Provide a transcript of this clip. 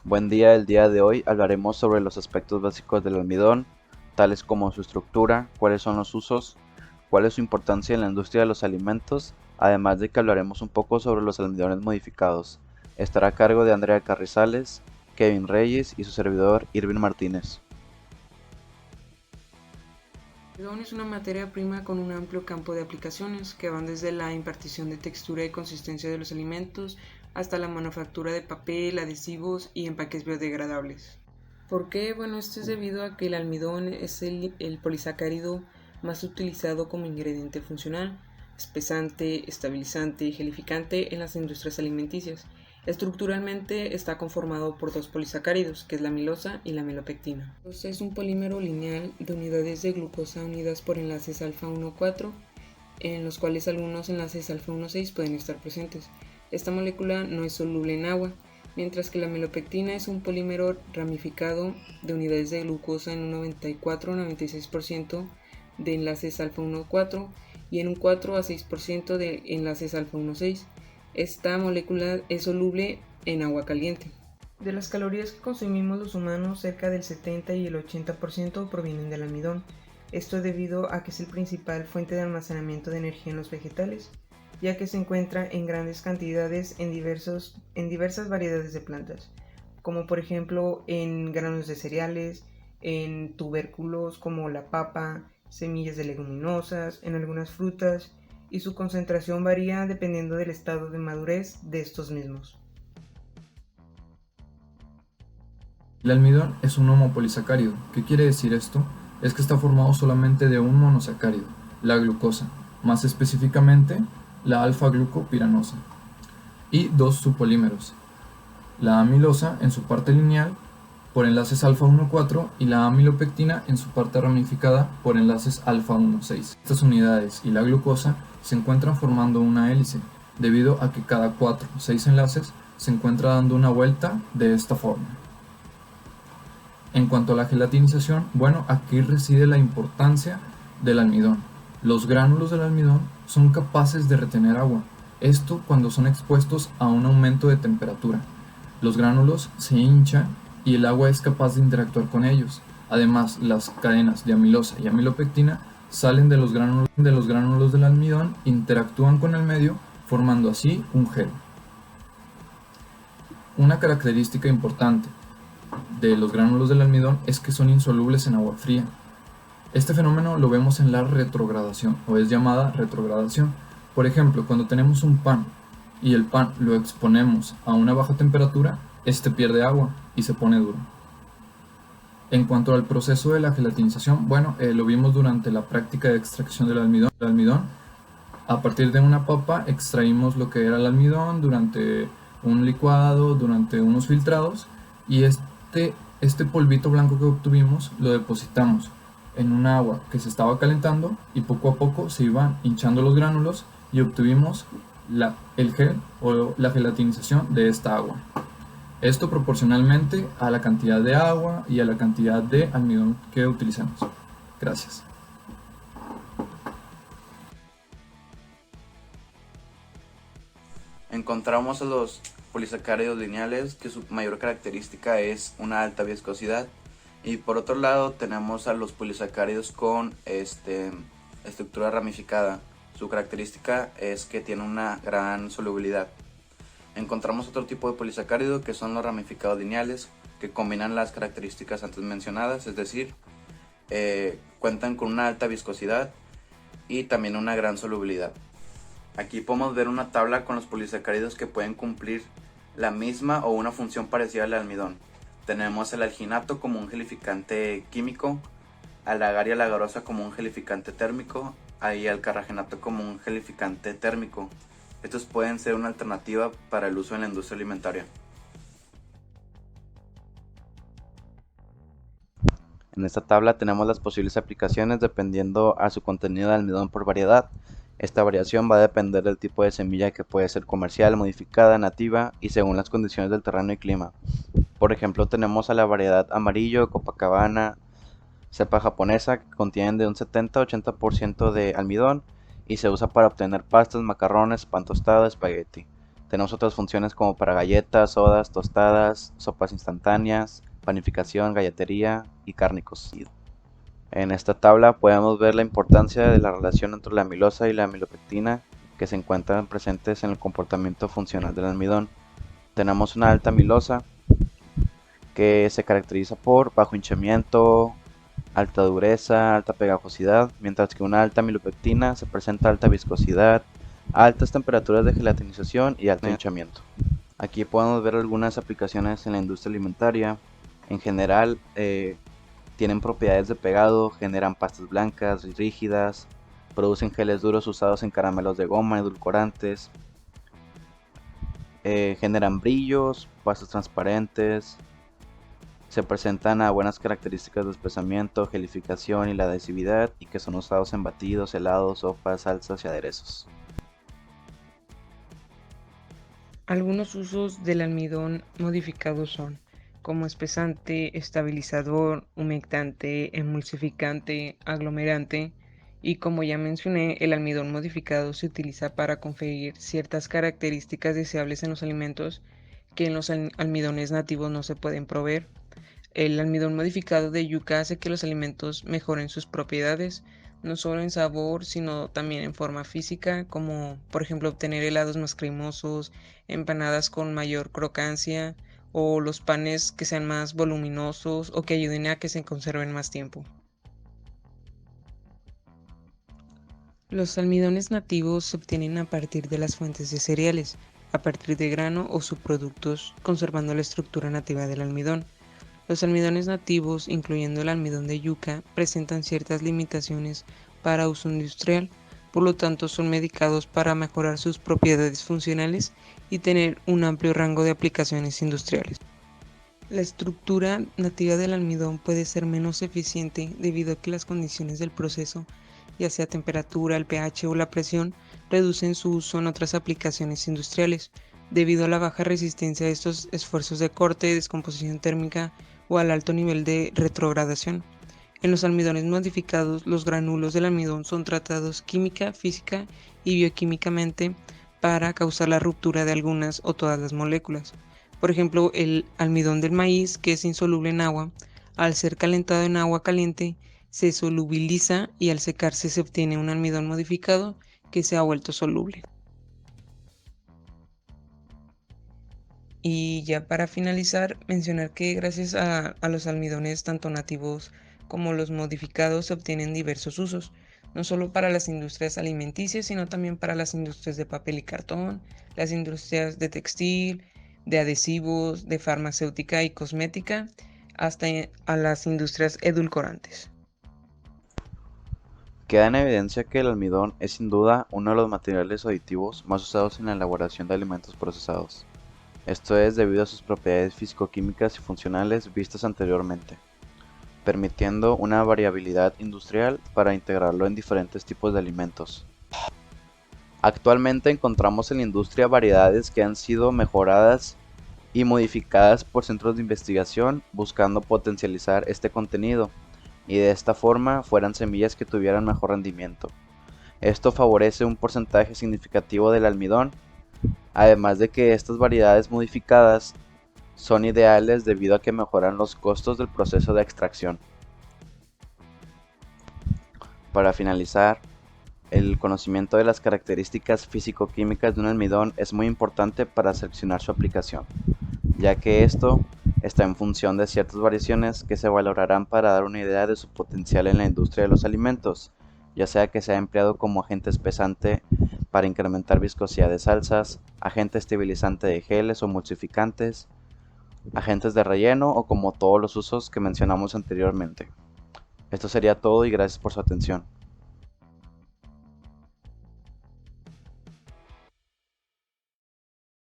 Buen día, el día de hoy hablaremos sobre los aspectos básicos del almidón, tales como su estructura, cuáles son los usos, cuál es su importancia en la industria de los alimentos, además de que hablaremos un poco sobre los almidones modificados. Estará a cargo de Andrea Carrizales, Kevin Reyes y su servidor Irvin Martínez. El algodón es una materia prima con un amplio campo de aplicaciones que van desde la impartición de textura y consistencia de los alimentos hasta la manufactura de papel, adhesivos y empaques biodegradables. ¿Por qué? Bueno, esto es debido a que el almidón es el polisacárido más utilizado como ingrediente funcional, espesante, estabilizante y gelificante en las industrias alimenticias. Estructuralmente está conformado por dos polisacáridos, que es la amilosa y la melopectina. Es un polímero lineal de unidades de glucosa unidas por enlaces alfa 1,4, en los cuales algunos enlaces alfa 1,6 pueden estar presentes. Esta molécula no es soluble en agua, mientras que la melopectina es un polímero ramificado de unidades de glucosa en un 94-96% de enlaces alfa 1,4 y en un 4 a 6% de enlaces alfa 1,6. Esta molécula es soluble en agua caliente. De las calorías que consumimos los humanos, cerca del 70 y el 80% provienen del almidón. Esto debido a que es el principal fuente de almacenamiento de energía en los vegetales, ya que se encuentra en grandes cantidades en diversas variedades de plantas, como por ejemplo en granos de cereales, en tubérculos como la papa, semillas de leguminosas, en algunas frutas, y su concentración varía dependiendo del estado de madurez de estos mismos. El almidón es un homopolisacárido. ¿Qué quiere decir esto? Es que está formado solamente de un monosacárido, la glucosa, más específicamente la alfa-glucopiranosa, y dos subpolímeros, la amilosa en su parte lineal por enlaces alfa 1,4 y la amilopectina en su parte ramificada por enlaces alfa 1,6. Estas unidades y la glucosa se encuentran formando una hélice, debido a que cada 4 o 6 enlaces se encuentra dando una vuelta de esta forma. En cuanto a la gelatinización, bueno, aquí reside la importancia del almidón. Los gránulos del almidón son capaces de retener agua, esto cuando son expuestos a un aumento de temperatura. Los gránulos se hinchan y el agua es capaz de interactuar con ellos. Además, las cadenas de amilosa y amilopectina salen de los gránulos del almidón, interactúan con el medio, formando así un gel. Una característica importante de los gránulos del almidón es que son insolubles en agua fría. Este fenómeno lo vemos en la retrogradación, o es llamada retrogradación. Por ejemplo, cuando tenemos un pan y el pan lo exponemos a una baja temperatura, este pierde agua y se pone duro. En cuanto al proceso de la gelatinización, bueno, lo vimos durante la práctica de extracción del almidón. A partir de una papa extraímos lo que era el almidón durante un licuado, durante unos filtrados, y este polvito blanco que obtuvimos lo depositamos en un agua que se estaba calentando y poco a poco se iban hinchando los gránulos y obtuvimos el gel o la gelatinización de esta agua. Esto proporcionalmente a la cantidad de agua y a la cantidad de almidón que utilicemos. Gracias. Encontramos a los polisacáridos lineales, que su mayor característica es una alta viscosidad. Y por otro lado tenemos a los polisacáridos con estructura ramificada. Su característica es que tiene una gran solubilidad. Encontramos otro tipo de polisacárido que son los ramificados lineales, que combinan las características antes mencionadas, es decir, cuentan con una alta viscosidad y también una gran solubilidad. Aquí podemos ver una tabla con los polisacáridos que pueden cumplir la misma o una función parecida al almidón. Tenemos el alginato como un gelificante químico, al agar y a la agarosa como un gelificante térmico, y al carragenato como un gelificante térmico. Estos pueden ser una alternativa para el uso en la industria alimentaria. En esta tabla tenemos las posibles aplicaciones dependiendo a su contenido de almidón por variedad. Esta variación va a depender del tipo de semilla, que puede ser comercial, modificada, nativa y según las condiciones del terreno y clima. Por ejemplo, tenemos a la variedad amarillo, Copacabana, cepa japonesa, que contienen de un 70-80% de almidón y se usa para obtener pastas, macarrones, pan tostado, espagueti. Tenemos otras funciones como para galletas, sodas, tostadas, sopas instantáneas, panificación, galletería y cárnicos. En esta tabla podemos ver la importancia de la relación entre la amilosa y la amilopectina que se encuentran presentes en el comportamiento funcional del almidón. Tenemos una alta amilosa que se caracteriza por bajo hinchamiento, alta dureza, alta pegajosidad, mientras que una alta amilopectina se presenta alta viscosidad, altas temperaturas de gelatinización y alto hinchamiento. Aquí podemos ver algunas aplicaciones en la industria alimentaria. En general, tienen propiedades de pegado, generan pastas blancas y rígidas, producen geles duros usados en caramelos de goma, edulcorantes, generan brillos, pastas transparentes, se presentan a buenas características de espesamiento, gelificación y la adhesividad, y que son usados en batidos, helados, sopas, salsas y aderezos. Algunos usos del almidón modificado son como espesante, estabilizador, humectante, emulsificante, aglomerante, y como ya mencioné, el almidón modificado se utiliza para conferir ciertas características deseables en los alimentos que en los almidones nativos no se pueden proveer. El almidón modificado de yuca hace que los alimentos mejoren sus propiedades, no solo en sabor, sino también en forma física, como por ejemplo obtener helados más cremosos, empanadas con mayor crocancia, o los panes que sean más voluminosos o que ayuden a que se conserven más tiempo. Los almidones nativos se obtienen a partir de las fuentes de cereales, a partir de grano o subproductos, conservando la estructura nativa del almidón. Los almidones nativos, incluyendo el almidón de yuca, presentan ciertas limitaciones para uso industrial, por lo tanto son medicados para mejorar sus propiedades funcionales y tener un amplio rango de aplicaciones industriales. La estructura nativa del almidón puede ser menos eficiente debido a que las condiciones del proceso, ya sea temperatura, el pH o la presión, reducen su uso en otras aplicaciones industriales, debido a la baja resistencia a estos esfuerzos de corte, descomposición térmica o al alto nivel de retrogradación. En los almidones modificados, los granulos del almidón son tratados química, física y bioquímicamente para causar la ruptura de algunas o todas las moléculas. Por ejemplo, el almidón del maíz, que es insoluble en agua, al ser calentado en agua caliente, se solubiliza y al secarse se obtiene un almidón modificado que se ha vuelto soluble. Y ya para finalizar, mencionar que gracias a los almidones tanto nativos como los modificados se obtienen diversos usos, no solo para las industrias alimenticias, sino también para las industrias de papel y cartón, las industrias de textil, de adhesivos, de farmacéutica y cosmética, hasta a las industrias edulcorantes. Queda en evidencia que el almidón es sin duda uno de los materiales aditivos más usados en la elaboración de alimentos procesados. Esto es debido a sus propiedades físico-químicas y funcionales vistas anteriormente, permitiendo una variabilidad industrial para integrarlo en diferentes tipos de alimentos. Actualmente encontramos en la industria variedades que han sido mejoradas y modificadas por centros de investigación buscando potencializar este contenido y de esta forma fueran semillas que tuvieran mejor rendimiento. Esto favorece un porcentaje significativo del almidón, además de que estas variedades modificadas son ideales debido a que mejoran los costos del proceso de extracción. Para finalizar, el conocimiento de las características físico-químicas de un almidón es muy importante para seleccionar su aplicación, ya que esto está en función de ciertas variaciones que se valorarán para dar una idea de su potencial en la industria de los alimentos, ya sea que sea empleado como agente espesante para incrementar viscosidad de salsas, agente estabilizante de geles o emulsificantes, agentes de relleno o como todos los usos que mencionamos anteriormente. Esto sería todo y gracias por su atención.